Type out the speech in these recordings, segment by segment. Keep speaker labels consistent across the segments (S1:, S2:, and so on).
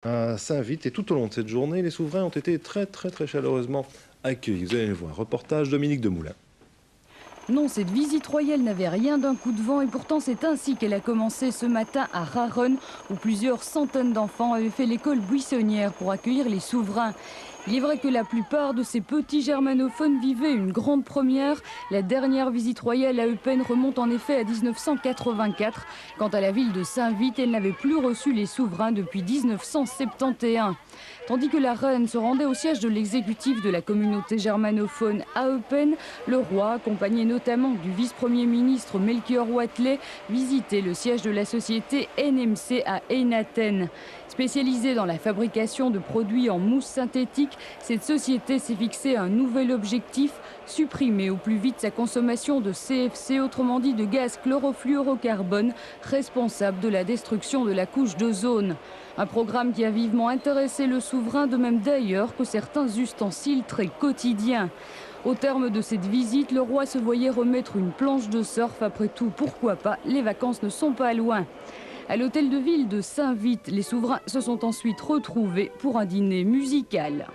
S1: À Saint-Vite et tout au long de cette journée, les souverains ont été très chaleureusement accueillis. Vous allez le voir, reportage Dominique Demoulin.
S2: Non, cette visite royale n'avait rien d'un coup de vent et pourtant c'est ainsi qu'elle a commencé ce matin à Raronne où plusieurs centaines d'enfants avaient fait l'école buissonnière pour accueillir les souverains. Il est vrai que la plupart de ces petits germanophones vivaient une grande première. La dernière visite royale à Eupen remonte en effet à 1984. Quant à la ville de Saint-Vite, elle n'avait plus reçu les souverains depuis 1971. Tandis que la reine se rendait au siège de l'exécutif de la communauté germanophone à Eupen, le roi, accompagné notamment du vice-premier ministre Melchior Watley, visitait le siège de la société NMC à Einaten. Spécialisée dans la fabrication de produits en mousse synthétique, cette société s'est fixé un nouvel objectif, supprimer au plus vite sa consommation de CFC, autrement dit de gaz chlorofluorocarbone, responsable de la destruction de la couche d'ozone. Un programme qui a vivement intéressé le souverain, de même d'ailleurs que certains ustensiles très quotidiens. Au terme de cette visite, le roi se voyait remettre une planche de surf. Après tout, pourquoi pas, les vacances ne sont pas loin. À l'hôtel de ville de Saint-Vite, les souverains se sont ensuite retrouvés pour un dîner musical.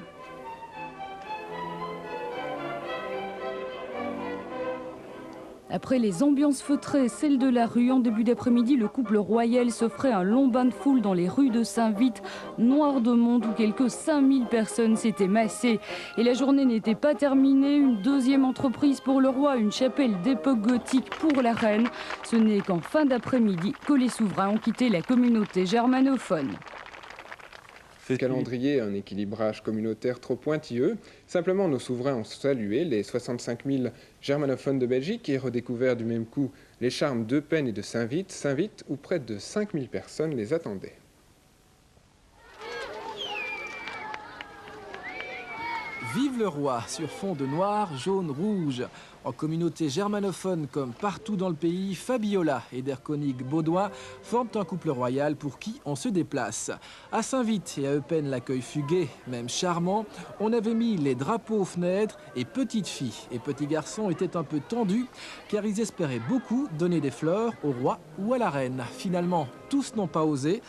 S2: Après les ambiances feutrées, celles de la rue, en début d'après-midi, le couple royal s'offrait un long bain de foule dans les rues de Saint-Vite, noir de monde, où quelques 5000 personnes s'étaient massées. Et la journée n'était pas terminée. Une deuxième entreprise pour le roi, une chapelle d'époque gothique pour la reine. Ce n'est qu'en fin d'après-midi que les souverains ont quitté la communauté germanophone.
S3: Calendrier, un équilibrage communautaire trop pointilleux. Simplement, nos souverains ont salué les 65 000 germanophones de Belgique et redécouvert du même coup les charmes d'Eupen et de Saint-Vite, où près de 5 000 personnes les attendaient.
S4: Vive le roi sur fond de noir, jaune, rouge. En communauté germanophone comme partout dans le pays, Fabiola et Derkonig Baudouin forment un couple royal pour qui on se déplace. À Saint-Vite et à Eupen, l'accueil fut gai, même charmant. On avait mis les drapeaux aux fenêtres et petites filles et petits garçons étaient un peu tendus car ils espéraient beaucoup donner des fleurs au roi ou à la reine. Finalement, tous n'ont pas osé.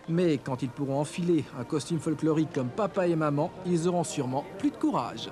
S4: Mais quand ils pourront enfiler un costume folklorique comme papa et maman, ils auront sûrement plus de courage.